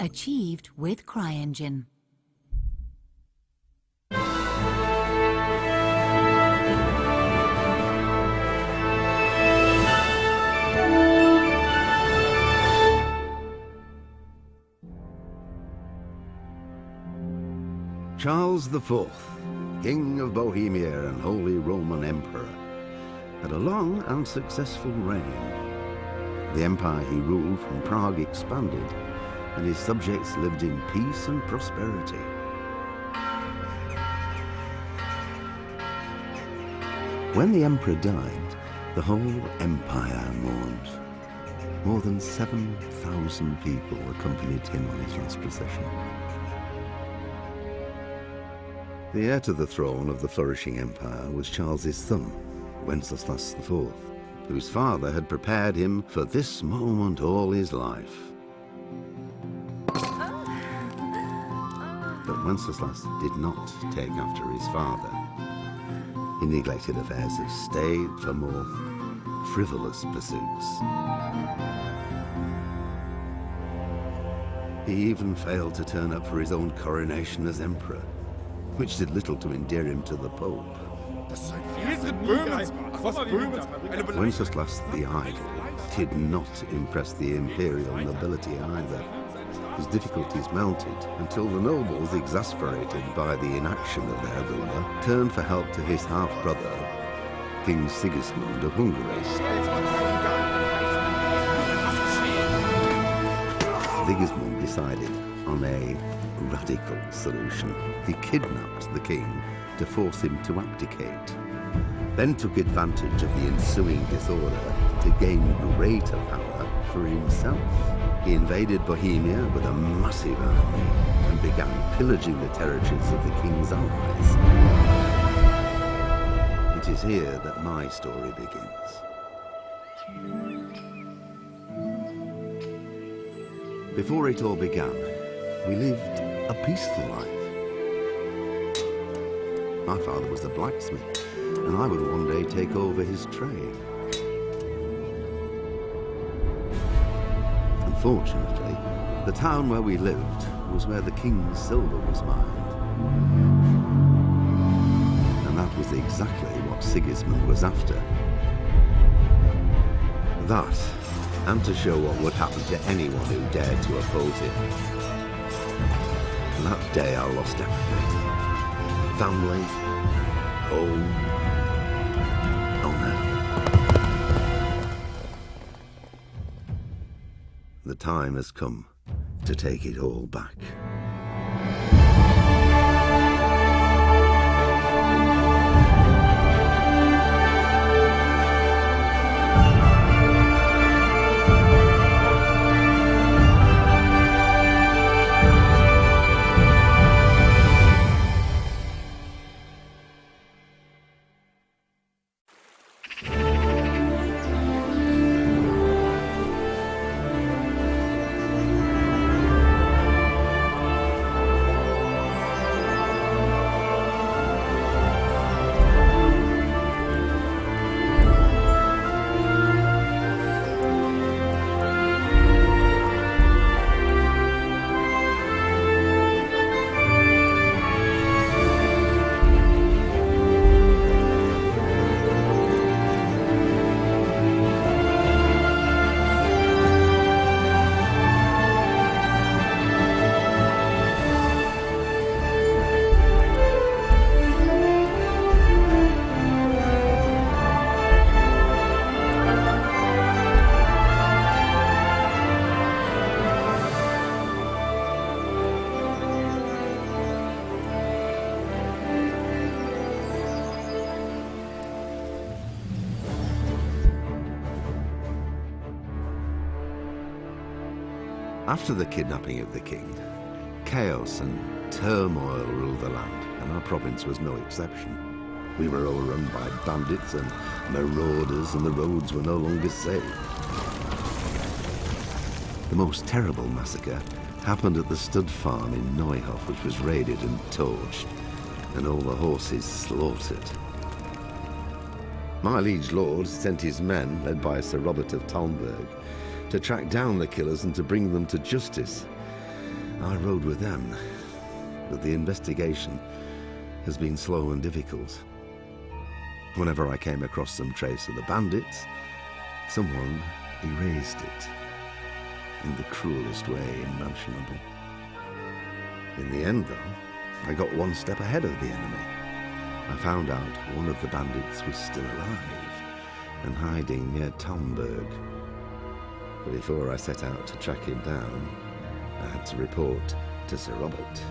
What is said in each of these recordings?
achieved with CryEngine. Charles IV, King of Bohemia and Holy Roman Emperor, had a long and successful reign. The empire he ruled from Prague expanded, and his subjects lived in peace and prosperity. When the emperor died, the whole empire mourned. More than 7,000 people accompanied him on his last procession. The heir to the throne of the flourishing empire was Charles's son, Wenceslas IV, whose father had prepared him for this moment all his life. But Wenceslas did not take after his father. He neglected affairs of state for more frivolous pursuits. He even failed to turn up for his own coronation as emperor, which did little to endear him to the Pope. Wenceslas the Idle did not impress the imperial nobility either. His difficulties mounted until the nobles, exasperated by the inaction of their ruler, turned for help to his half-brother, King Sigismund of Hungary. Sigismund decided on a radical solution. He kidnapped the king to force him to abdicate, then took advantage of the ensuing disorder to gain greater power for himself. He invaded Bohemia with a massive army and began pillaging the territories of the king's allies. It is here that my story begins. Before it all began, we lived a peaceful life. My father was a blacksmith, and I would one day take over his trade. Unfortunately, the town where we lived was where the king's silver was mined. And that was exactly what Sigismund was after. That, and to show what would happen to anyone who dared to oppose him. And that day I lost everything. Family, home, honor. The time has come to take it all back. After the kidnapping of the king, chaos and turmoil ruled the land, and our province was no exception. We were overrun by bandits and marauders, and the roads were no longer safe. The most terrible massacre happened at the stud farm in Neuhof, which was raided and torched, and all the horses slaughtered. My liege lord sent his men, led by Sir Robert of Talmberg, to track down the killers and to bring them to justice. I rode with them, but the investigation has been slow and difficult. Whenever I came across some trace of the bandits, someone erased it in the cruelest way imaginable. In the end, though, I got one step ahead of the enemy. I found out one of the bandits was still alive and hiding near Talmberg. But before I set out to track him down, I had to report to Sir Robert.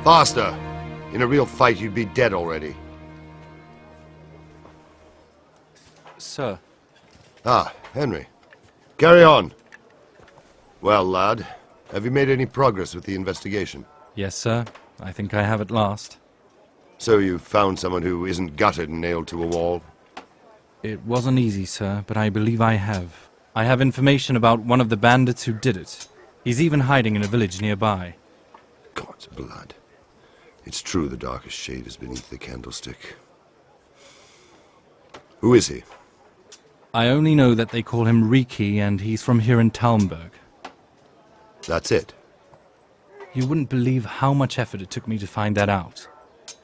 Faster! In a real fight, you'd be dead already. Sir. Ah, Henry. Carry on. Well, lad, have you made any progress with the investigation? Yes, sir. I think I have at last. So you've found someone who isn't gutted and nailed to a wall? It wasn't easy, sir, but I believe I have. I have information about one of the bandits who did it. He's even hiding in a village nearby. God's blood. It's true the darkest shade is beneath the candlestick. Who is he? I only know that they call him Riki, and he's from here in Talmberg. That's it? You wouldn't believe how much effort it took me to find that out.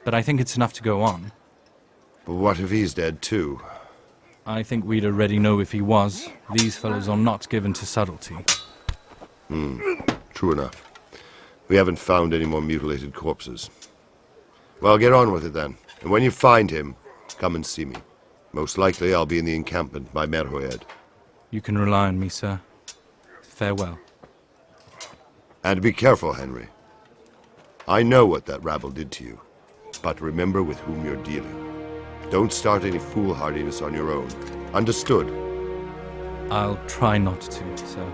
But I think it's enough to go on. But what if he's dead too? I think we'd already know if he was. These fellows are not given to subtlety. True enough. We haven't found any more mutilated corpses. Well, get on with it then. And when you find him, come and see me. Most likely I'll be in the encampment by Merhoed. You can rely on me, sir. Farewell. And be careful, Henry. I know what that rabble did to you. But remember with whom you're dealing. Don't start any foolhardiness on your own. Understood? I'll try not to, sir.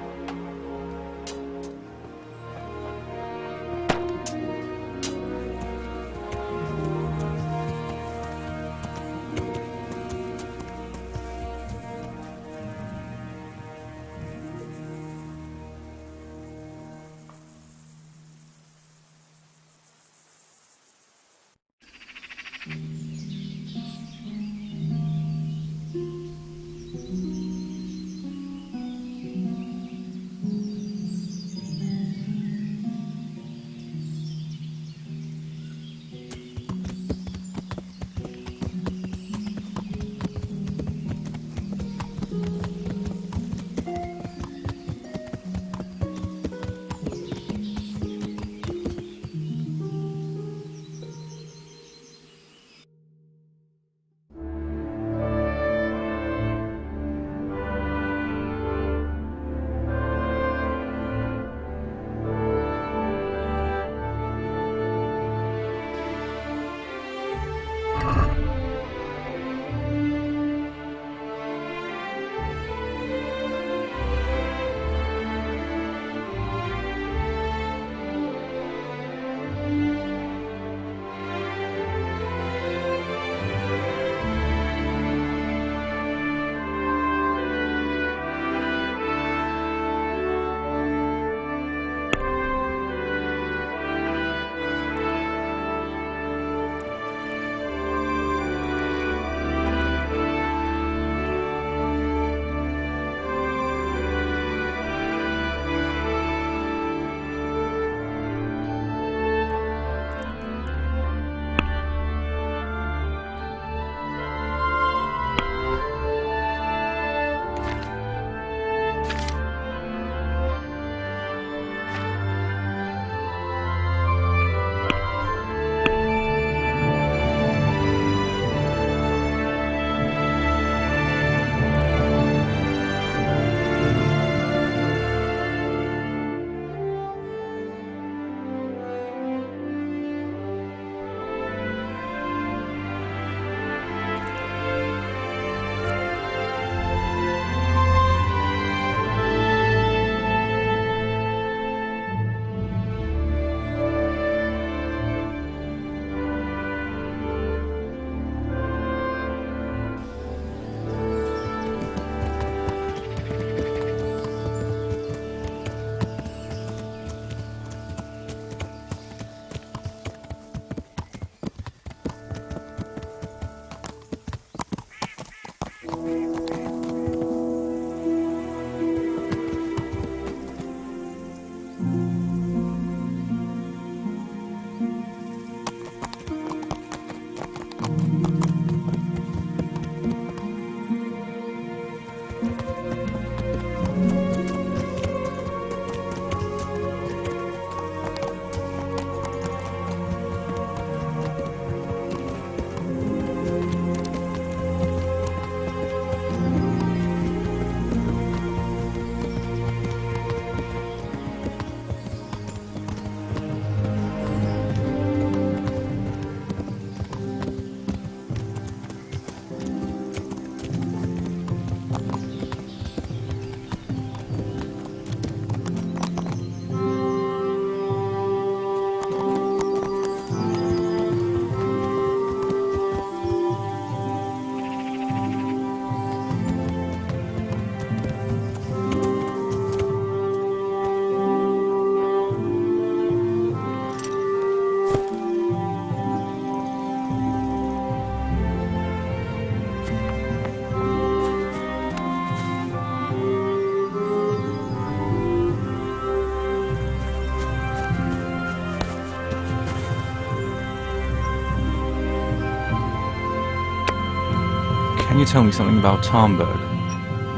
Can you tell me something about Tarnberg?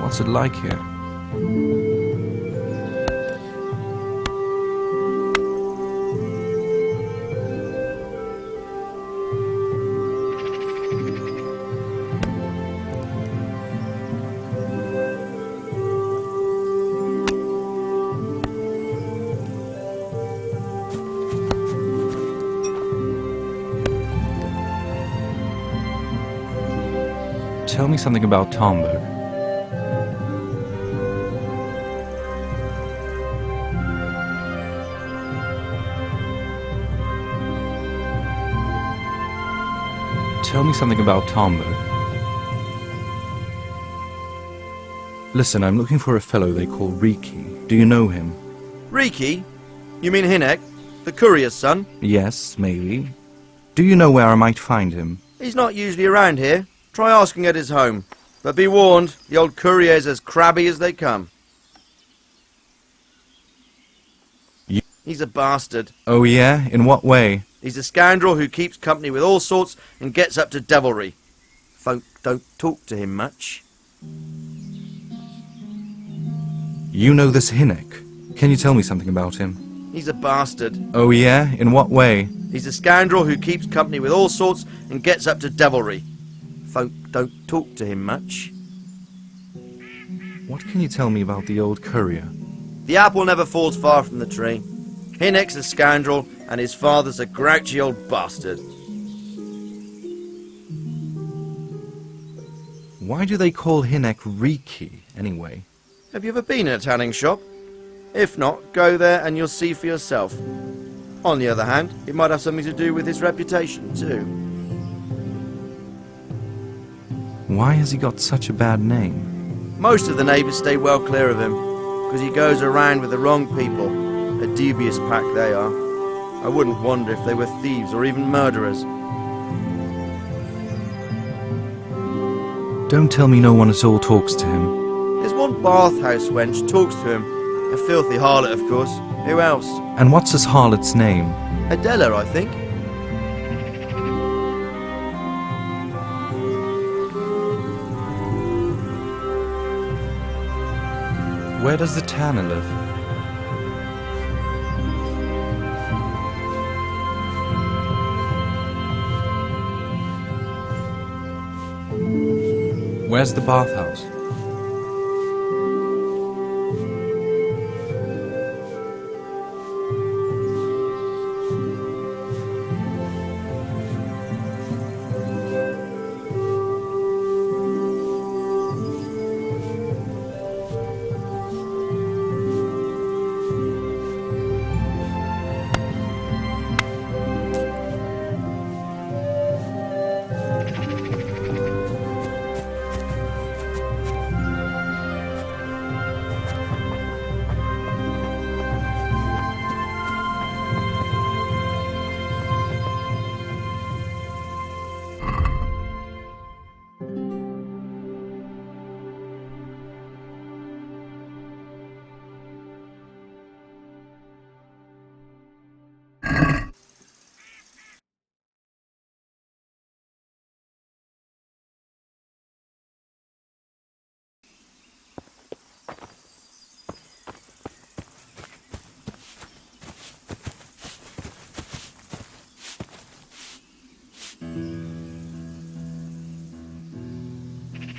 What's it like here? Tell me something about Tarnberg. Tell me something about Tarnberg. Listen, I'm looking for a fellow they call Riki. Do you know him? Riki? You mean Hinek, the courier's son? Yes, maybe. Do you know where I might find him? He's not usually around here. Try asking at his home. But be warned, the old courier's as crabby as they come. He's a bastard. Oh yeah? In what way? He's a scoundrel who keeps company with all sorts and gets up to devilry. Folk don't talk to him much. You know this Hinek. Can you tell me something about him? He's a bastard. Oh yeah? In what way? He's a scoundrel who keeps company with all sorts and gets up to devilry. Folk don't talk to him much. What can you tell me about the old courier? The apple never falls far from the tree. Hinek's a scoundrel and his father's a grouchy old bastard. Why do they call Hinek Riki, anyway? Have you ever been in a tanning shop? If not, go there and you'll see for yourself. On the other hand, it might have something to do with his reputation too. Why has he got such a bad name? Most of the neighbours stay well clear of him, because he goes around with the wrong people. A dubious pack they are. I wouldn't wonder if they were thieves or even murderers. Don't tell me no one at all talks to him. There's one bathhouse wench talks to him. A filthy harlot, of course. Who else? And what's this harlot's name? Adela, I think. Where does the tanner live? Where's the bathhouse?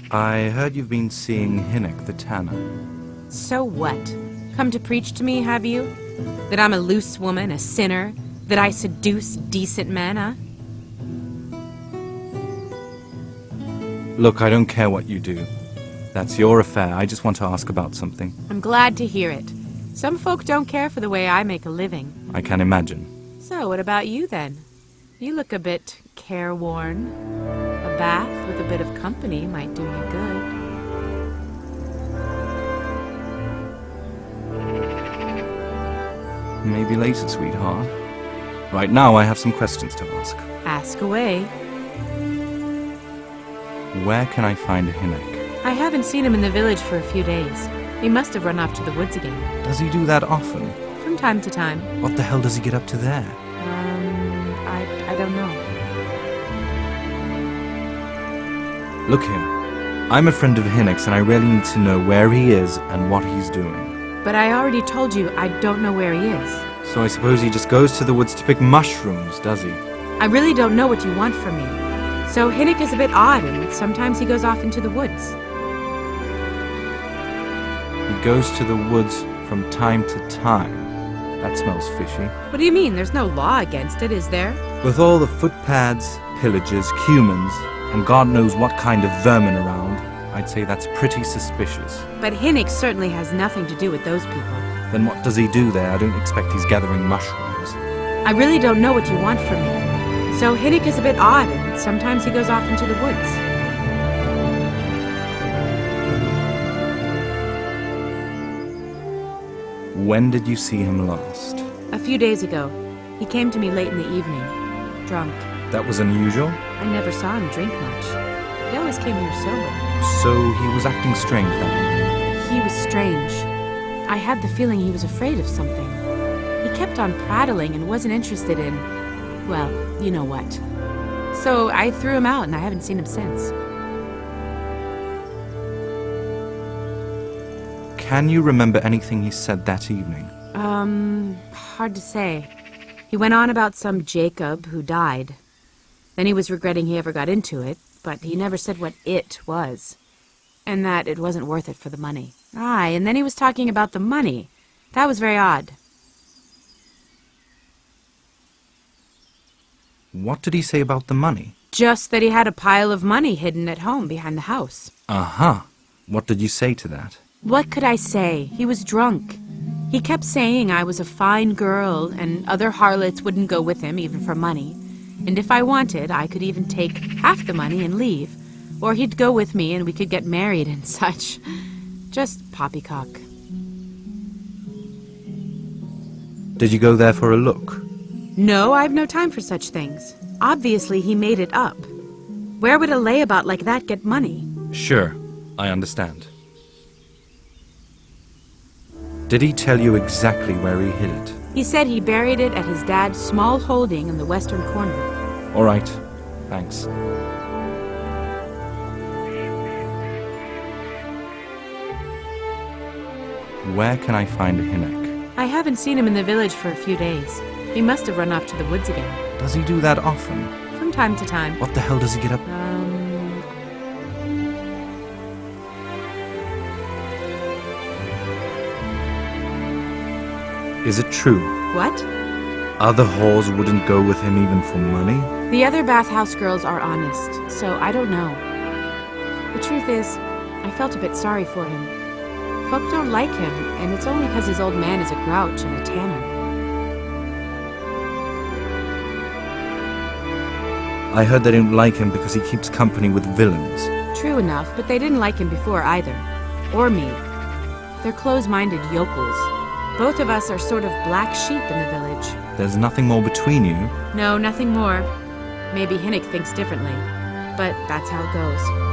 I heard you've been seeing Hinek the tanner. So what? Come to preach to me, have you? That I'm a loose woman, a sinner? That I seduce decent men, huh? Look, I don't care what you do. That's your affair. I just want to ask about something. I'm glad to hear it. Some folk don't care for the way I make a living. I can imagine. So, what about you, then? You look a bit careworn. A bath with a bit of company might do you good. Maybe later, sweetheart. Right now, I have some questions to ask. Ask away. Where can I find Hinek? I haven't seen him in the village for a few days. He must have run off to the woods again. Does he do that often? From time to time. What the hell does he get up to there? I don't know. Look here. I'm a friend of Hinnick's and I really need to know where he is and what he's doing. But I already told you I don't know where he is. So I suppose he just goes to the woods to pick mushrooms, does he? I really don't know what you want from me. So Hinnick is a bit odd, and sometimes he goes off into the woods. He goes to the woods from time to time. That smells fishy. What do you mean? There's no law against it, is there? With all the footpads, pillagers, humans, and God knows what kind of vermin around, I'd say that's pretty suspicious. But Hinnick certainly has nothing to do with those people. Then what does he do there? I don't expect he's gathering mushrooms. I really don't know what you want from me. So Hinnick is a bit odd, and sometimes he goes off into the woods. When did you see him last? A few days ago. He came to me late in the evening, drunk. That was unusual? I never saw him drink much. He always came here sober. So he was acting strange that evening? He was strange. I had the feeling he was afraid of something. He kept on prattling and wasn't interested in, well, you know what. So I threw him out and I haven't seen him since. Can you remember anything he said that evening? Hard to say. He went on about some Jacob who died. Then he was regretting he ever got into it, but he never said what it was. And that it wasn't worth it for the money. Aye, and then he was talking about the money. That was very odd. What did he say about the money? Just that he had a pile of money hidden at home behind the house. Uh-huh. What did you say to that? What could I say? He was drunk. He kept saying I was a fine girl and other harlots wouldn't go with him even for money. And if I wanted, I could even take half the money and leave. Or he'd go with me and we could get married and such. Just poppycock. Did you go there for a look? No, I've no time for such things. Obviously, he made it up. Where would a layabout like that get money? Sure, I understand. Did he tell you exactly where he hid it? He said he buried it at his dad's small holding in the western corner. All right, thanks. Where can I find Hinnick? I haven't seen him in the village for a few days. He must have run off to the woods again. Does he do that often? From time to time. What the hell does he get up? Is it true? What? Other whores wouldn't go with him even for money? The other bathhouse girls are honest, so I don't know. The truth is, I felt a bit sorry for him. Folk don't like him, and it's only because his old man is a grouch and a tanner. I heard they don't like him because he keeps company with villains. True enough, but they didn't like him before either. Or me. They're close-minded yokels. Both of us are sort of black sheep in the village. There's nothing more between you? No, nothing more. Maybe Hinnick thinks differently, but that's how it goes.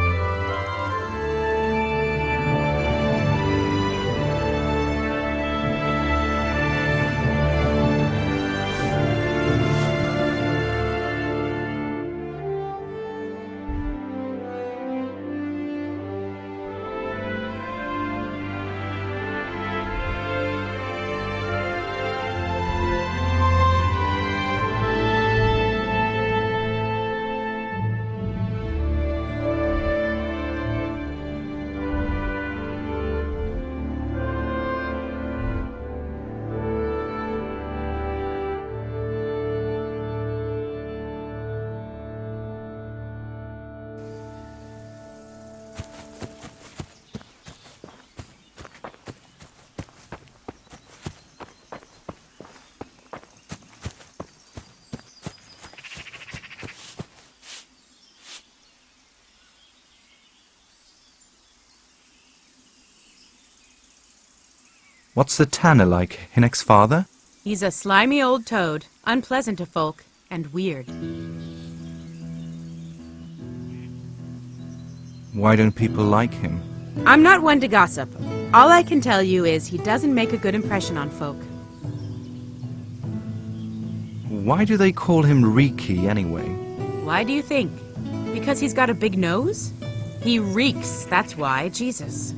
What's the tanner like, Hinnick's father? He's a slimy old toad, unpleasant to folk, and weird. Why don't people like him? I'm not one to gossip. All I can tell you is he doesn't make a good impression on folk. Why do they call him Riki anyway? Why do you think? Because he's got a big nose? He reeks, that's why, Jesus.